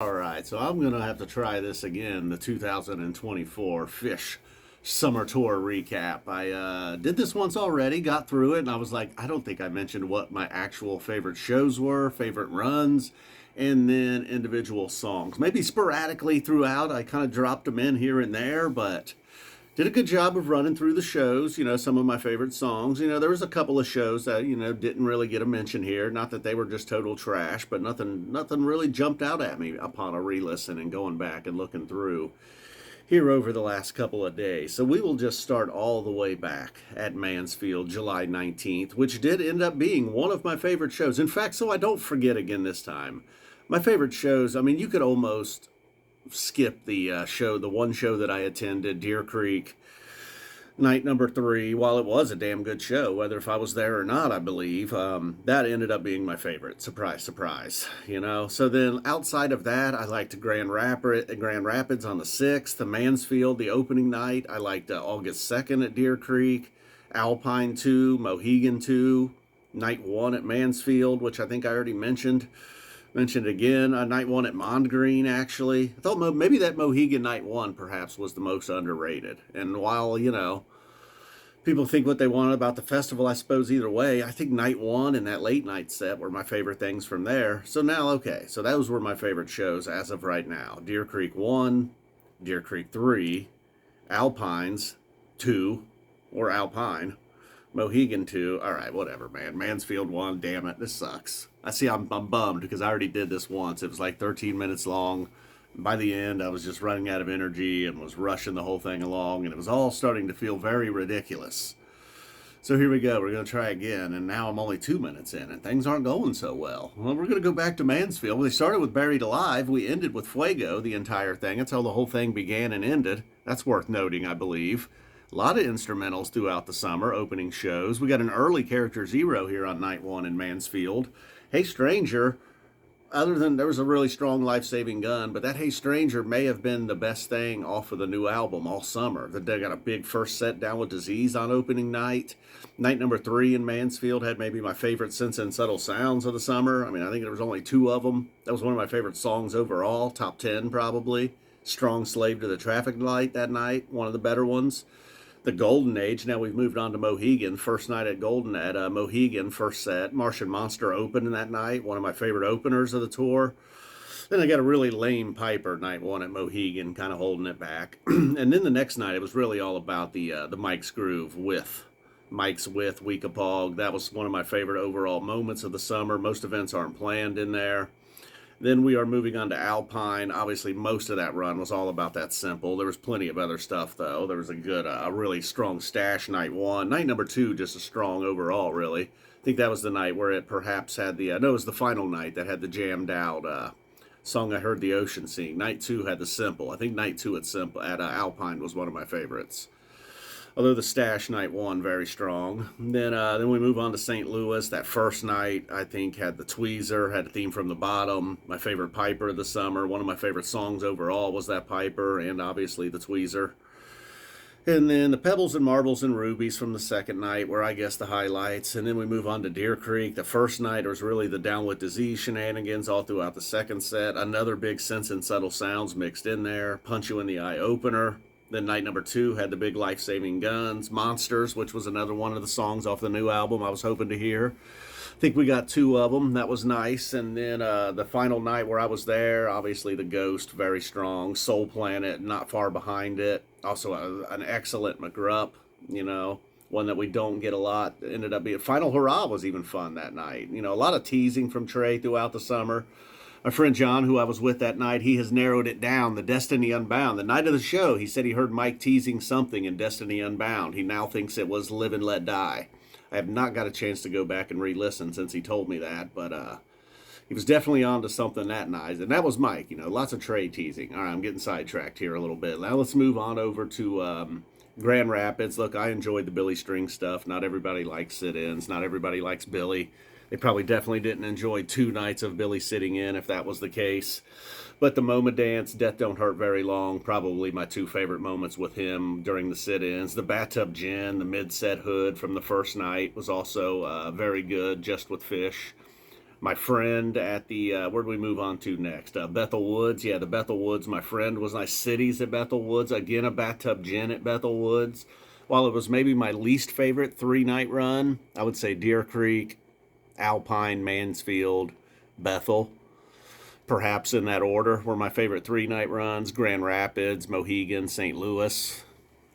All right, so I'm going to have to try this again, the 2024 Phish Summer Tour recap. I did this once already, got through it, and I was like, I don't think I mentioned what my actual favorite shows were, favorite runs, and then individual songs. Maybe sporadically throughout, I kind of dropped them in here and there, but did a good job of running through the shows, some of my favorite songs. There was a couple of shows that, didn't really get a mention here. Not that they were just total trash, but nothing really jumped out at me upon a re-listen and going back and looking through here over the last couple of days. So we will just start all the way back at Mansfield, July 19th, which did end up being one of my favorite shows. In fact, so I don't forget again this time, my favorite shows, you could almost skip the one show that I attended, Deer Creek, night number 3. While it was a damn good show, whether if I was there or not, I believe, that ended up being my favorite. Surprise, surprise. So then outside of that, I liked Grand Rapids on the 6th, the Mansfield, the opening night. I liked August 2nd at Deer Creek, Alpine 2, Mohegan 2, night 1 at Mansfield, which I think I already mentioned again. Night 1 at Mondegreen, actually. I thought maybe that Mohegan night 1 perhaps was the most underrated. And while, people think what they want about the festival, I suppose either way, I think night 1 and that late night set were my favorite things from there. So now, okay, so those were my favorite shows as of right now. Deer Creek 1, Deer Creek 3, Alpines 2, or Alpine, Mohegan 2. All right, whatever, man. Mansfield 1. Damn it, this sucks. I see. I'm bummed because I already did this once. It was like 13 minutes long. By the end, I was just running out of energy and was rushing the whole thing along, and it was all starting to feel very ridiculous. So here we go. We're going to try again, and now I'm only 2 minutes in, and things aren't going so well. Well, we're going to go back to Mansfield. We started with Buried Alive. We ended with Fuego, the entire thing. That's how the whole thing began and ended. That's worth noting, I believe. A lot of instrumentals throughout the summer, opening shows. We got an early Character Zero here on night 1 in Mansfield. Hey Stranger, other than there was a really strong Life-Saving Gun, but that Hey Stranger may have been the best thing off of the new album all summer. They got a big first set, Down with Disease, on opening night. Night number 3 in Mansfield had maybe my favorite Sense and Subtle Sounds of the summer. I think there was only 2 of them. That was one of my favorite songs overall, top 10 probably. Strong Slave to the Traffic Light that night, one of the better ones. The Golden Age, now we've moved on to Mohegan. First night at Mohegan, first set. Martian Monster opened that night, one of my favorite openers of the tour. Then I got a really lame Piper night 1 at Mohegan, kind of holding it back. And then the next night, it was really all about the Mike's Groove with Weekapog. That was one of my favorite overall moments of the summer. Most events aren't planned in there. Then we are moving on to Alpine. Obviously, most of that run was all about that simple. There was plenty of other stuff, though. There was a really strong Stash night 1. Night number 2, just a strong overall, really. I think that was the night where it perhaps had it was the final night that had the jammed out Song I Heard the Ocean Sing. Night 2 had the simple. I think night 2 at Alpine was one of my favorites. Although the Stash night 1 very strong. Then we move on to St. Louis. That first night, I think, had the Tweezer, had a Theme from the Bottom. My favorite Piper of the summer. One of my favorite songs overall was that Piper, and obviously the Tweezer. And then the Pebbles and Marbles and Rubies from the second night were, I guess, the highlights. And then we move on to Deer Creek. The first night was really the Down with Disease shenanigans all throughout the second set. Another big Sense and Subtle Sounds mixed in there. Punch You in the Eye opener. Then night number 2 had the big Life-Saving Guns, Monsters, which was another one of the songs off the new album I was hoping to hear. I think we got 2 of them. That was nice. And then the final night where I was there, obviously the Ghost, very strong. Soul Planet, not far behind it. Also an excellent McGrupp, one that we don't get a lot. Ended up being Final Hurrah was even fun that night. A lot of teasing from Trey throughout the summer. My friend John, who I was with that night, he has narrowed it down. The Destiny Unbound. The night of the show, he said he heard Mike teasing something in Destiny Unbound. He now thinks it was Live and Let Die. I have not got a chance to go back and re-listen since he told me that, but he was definitely onto something that night. And that was Mike, lots of Trey teasing. All right, I'm getting sidetracked here a little bit. Now let's move on over to Grand Rapids. Look, I enjoyed the Billy String stuff. Not everybody likes sit-ins. Not everybody likes Billy. They probably definitely didn't enjoy 2 nights of Billy sitting in, if that was the case. But the MoMA dance, Death Don't Hurt Very Long, probably my 2 favorite moments with him during the sit-ins. The Bathtub Gin, the mid-set hood from the first night was also very good, just with Phish. My friend at the, where do we move on to next? Bethel Woods. Yeah, the Bethel Woods. My friend was nice. Cities at Bethel Woods. Again, a bathtub gin at Bethel Woods. While it was maybe my least favorite 3-night run, I would say Deer Creek, Alpine, Mansfield, Bethel. Perhaps in that order were my favorite 3-night runs. Grand Rapids, Mohegan, St. Louis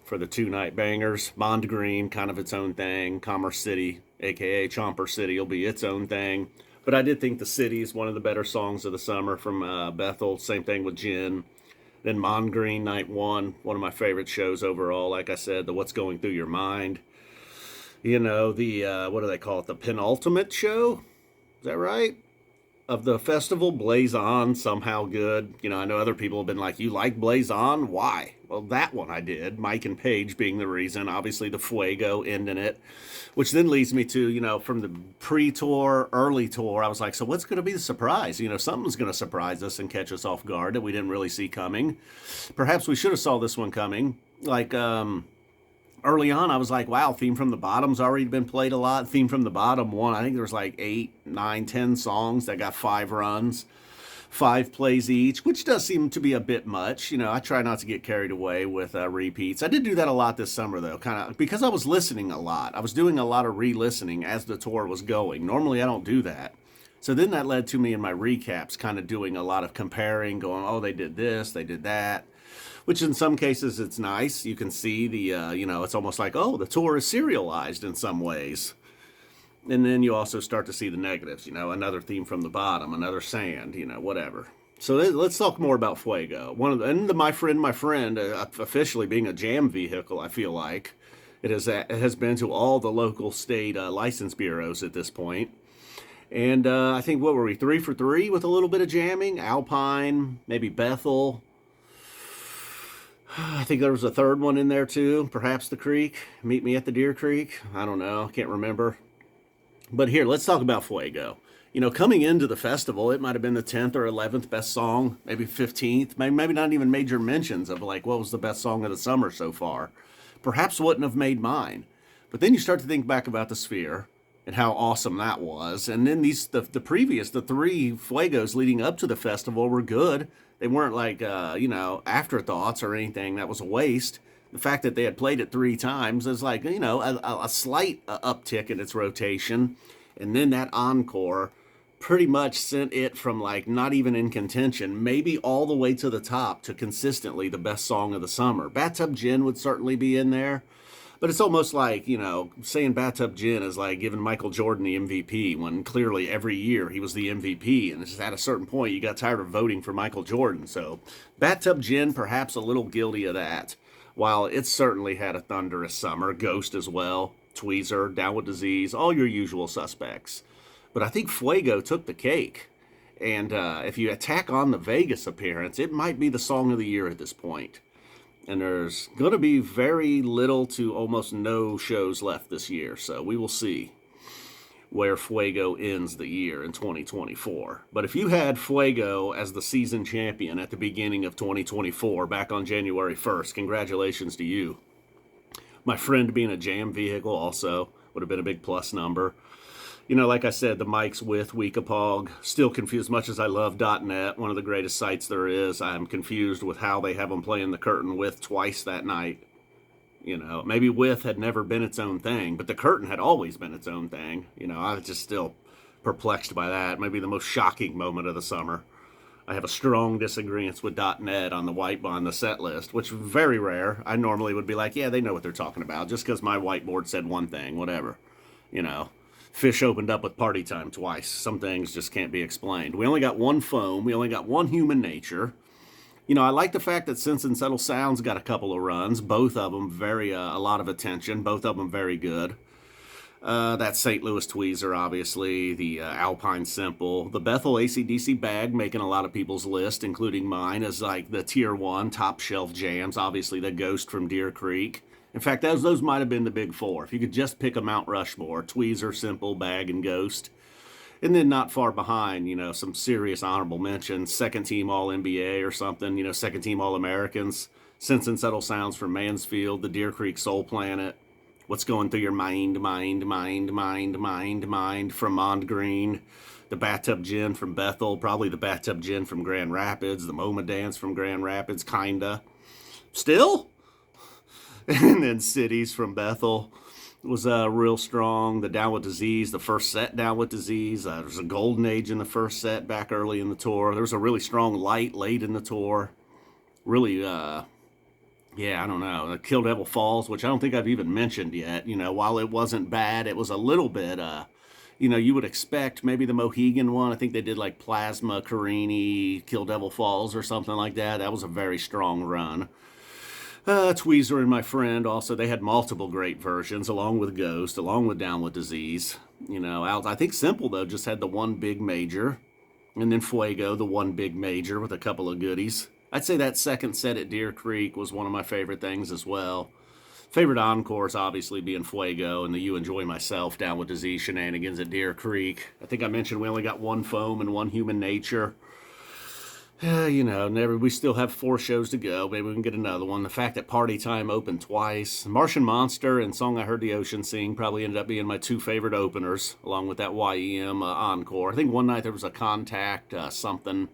for the 2-night bangers. Mondegreen, kind of its own thing. Commerce City, aka Chomper City, will be its own thing. But I did think the City is one of the better songs of the summer from Bethel. Same thing with Gin. Then Mondegreen, night one of my favorite shows overall. Like I said, the What's Going Through Your Mind. You know, the, what do they call it? The penultimate show? Is that right? Of the festival, Blaze On, somehow good. You know, I know other people have been like, you like Blaze On? Why? Well, that one I did. Mike and Paige being the reason. Obviously, the Fuego ending it. Which then leads me to, you know, from the pre-tour, early tour, I was like, so what's going to be the surprise? You know, something's going to surprise us and catch us off guard that we didn't really see coming. Perhaps we should have saw this one coming. Like, early on, I was like, wow, Theme from the Bottom's already been played a lot. Theme from the Bottom won. I think there was like 8, 9, 10 songs that got 5 runs, 5 plays each, which does seem to be a bit much. You know, I try not to get carried away with repeats. I did do that a lot this summer, though, kind of because I was listening a lot. I was doing a lot of re-listening as the tour was going. Normally, I don't do that. So then that led to me in my recaps kind of doing a lot of comparing, going, oh, they did this, they did that. Which in some cases it's nice. You can see the, you know, it's almost like, oh, the tour is serialized in some ways. And then you also start to see the negatives, you know, another Theme from the Bottom, another Sand, you know, whatever. So let's talk more about Fuego. My friend, officially being a jam vehicle, I feel like. It has been to all the local state license bureaus at this point. And I think, what were we, 3 for 3 with a little bit of jamming? Alpine, maybe Bethel. I think there was a third one in there too. Perhaps the Creek. Meet Me at the Deer Creek. I don't know. Can't remember. But here, let's talk about Fuego. You know, coming into the festival, it might have been the 10th or 11th best song, maybe 15th, maybe not even major mentions of like what was the best song of the summer so far. Perhaps wouldn't have made mine. But then you start to think back about the Sphere and how awesome that was. And then the 3 Fuegos leading up to the festival were good. They weren't like, you know, afterthoughts or anything that was a waste. The fact that they had played it 3 times is like, you know, a slight uptick in its rotation. And then that encore pretty much sent it from like not even in contention, maybe all the way to the top, to consistently the best song of the summer. Bathtub Gin would certainly be in there. But it's almost like, you know, saying Bathtub Gin is like giving Michael Jordan the MVP when clearly every year he was the MVP. And it's just at a certain point you got tired of voting for Michael Jordan. So Bathtub Gin, perhaps a little guilty of that. While it certainly had a thunderous summer. Ghost as well. Tweezer, Down with Disease, all your usual suspects. But I think Fuego took the cake. And if you attack on the Vegas appearance, it might be the song of the year at this point. And there's going to be very little to almost no shows left this year. So we will see where Fuego ends the year in 2024. But if you had Fuego as the season champion at the beginning of 2024, back on January 1st, congratulations to you. My friend being a jam vehicle also would have been a big plus number. You know, like I said, the mics with Weekapog, still confused. As much as I love .net, one of the greatest sites there is, I'm confused with how they have them playing the curtain with twice that night. You know, maybe with had never been its own thing, but the curtain had always been its own thing. You know, I was just still perplexed by that. Maybe the most shocking moment of the summer. I have a strong disagreement with .net on the set list, which is very rare. I normally would be like, yeah, they know what they're talking about, just because my whiteboard said one thing, whatever, you know. Phish opened up with Party Time twice. Some things just can't be explained. We only got one foam. We only got one Human Nature. You know, I like the fact that Sense and Subtle Sounds got a couple of runs. Both of them a lot of attention. Both of them very good. That St. Louis Tweezer, obviously. The Alpine Simple. The Bethel AC/DC Bag making a lot of people's list, including mine, as like the Tier 1 top shelf jams. Obviously, the Ghost from Deer Creek. In fact, those might have been the big 4. If you could just pick a Mount Rushmore, Tweezer, Simple, Bag, and Ghost. And then not far behind, you know, some serious honorable mentions. Second team All-NBA or something, you know, second team All-Americans. Sense and Subtle Sounds from Mansfield, the Deer Creek Soul Planet. What's Going Through Your Mind from Mondegreen. the Bathtub Gin from Bethel, probably the Bathtub Gin from Grand Rapids, the MoMA Dance from Grand Rapids, kinda. Still? And then Cities from Bethel was real strong. The Down with Disease, the first set Down with Disease. There was a Golden Age in the first set back early in the tour. There was a really strong Light late in the tour. Really, yeah, I don't know. Kill Devil Falls, which I don't think I've even mentioned yet. You know, while it wasn't bad, it was a little bit, you know, you would expect maybe the Mohegan one. I think they did like Plasma, Carini, Kill Devil Falls or something like that. That was a very strong run. Tweezer and My Friend also, they had multiple great versions, along with Ghost, along with Down with Disease. You know, I think Simple, though, just had the one big major. And then Fuego, the one big major with a couple of goodies. I'd say that second set at Deer Creek was one of my favorite things as well. Favorite encores, obviously, being Fuego and the You Enjoy Myself Down with Disease shenanigans at Deer Creek. I think I mentioned we only got one Foam and one Human Nature. You know, we still have 4 shows to go. Maybe we can get another one. The fact that Party Time opened twice. Martian Monster and Song I Heard the Ocean Sing probably ended up being my 2 favorite openers, along with that YEM encore. I think one night there was a Contact Antelope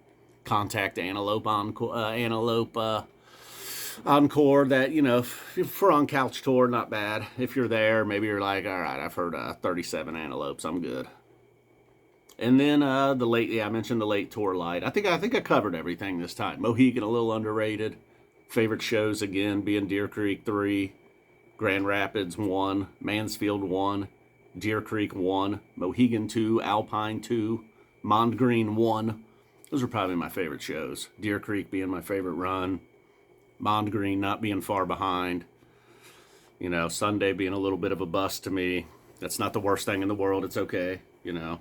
encore that, you know, for on couch tour, not bad. If you're there, maybe you're like, all right, I've heard 37 Antelopes, I'm good. And then I mentioned the late tour light. I think I covered everything this time. Mohegan, a little underrated. Favorite shows, again, being Deer Creek 3, Grand Rapids 1, Mansfield 1, Deer Creek 1, Mohegan 2, Alpine 2, Mondegreen 1. Those are probably my favorite shows. Deer Creek being my favorite run. Mondegreen not being far behind. You know, Sunday being a little bit of a bust to me. That's not the worst thing in the world. It's okay, you know.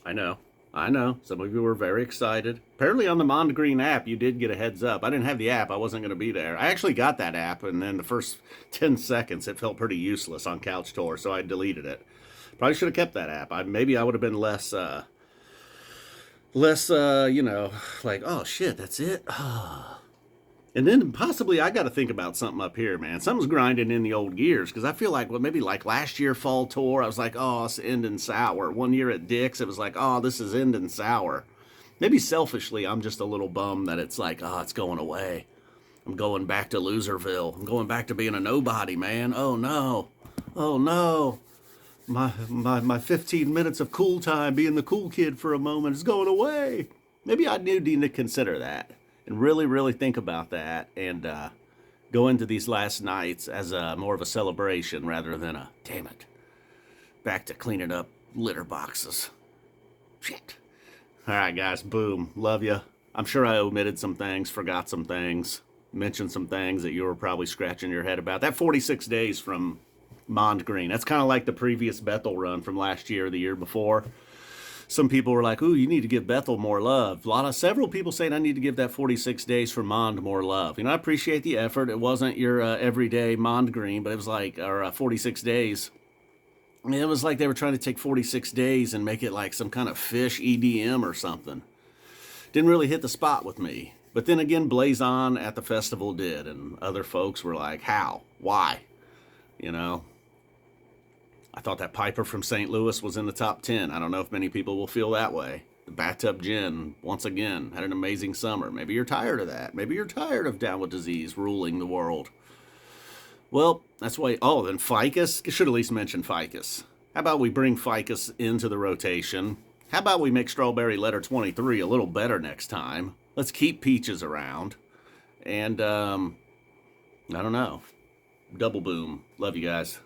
I know. Some of you were very excited. Apparently on the Mondegreen app, you did get a heads up. I didn't have the app. I wasn't going to be there. I actually got that app, and then the first 10 seconds, it felt pretty useless on Couch Tour, so I deleted it. Probably should have kept that app. Maybe I would have been less, you know, like, oh, shit, that's it? And then possibly I got to think about something up here, man. Something's grinding in the old gears, because I feel like, well, maybe like last year fall tour, I was like, oh, it's ending sour. One year at Dick's, it was like, oh, this is ending sour. Maybe selfishly, I'm just a little bummed that it's like, oh, it's going away. I'm going back to Loserville. I'm going back to being a nobody, man. Oh, no. Oh, no. My 15 minutes of cool time, being the cool kid for a moment, is going away. Maybe I need to consider that. And really, really think about that and go into these last nights as more of a celebration rather than a, damn it, back to cleaning up litter boxes. Shit. All right, guys, boom. Love you. I'm sure I omitted some things, forgot some things, mentioned some things that you were probably scratching your head about. That 46 days from Mondegreen, that's kind of like the previous Bethel run from last year or the year before. Some people were like, ooh, you need to give Bethel more love. Several people saying I need to give that 46 days from Mond more love. You know, I appreciate the effort. It wasn't your everyday Mondegreen, but it was like, or 46 days. I mean, it was like they were trying to take 46 days and make it like some kind of Phish EDM or something. Didn't really hit the spot with me. But then again, Blaze On at the festival did, and other folks were like, how? Why? You know? I thought that Piper from St. Louis was in the top 10. I don't know if many people will feel that way. The Bathtub Gin, once again, had an amazing summer. Maybe you're tired of that. Maybe you're tired of Down with Disease ruling the world. Well, that's why... Oh, then Ficus? Should at least mention Ficus. How about we bring Ficus into the rotation? How about we make Strawberry Letter 23 a little better next time? Let's keep Peaches around. And, I don't know. Double boom. Love you guys.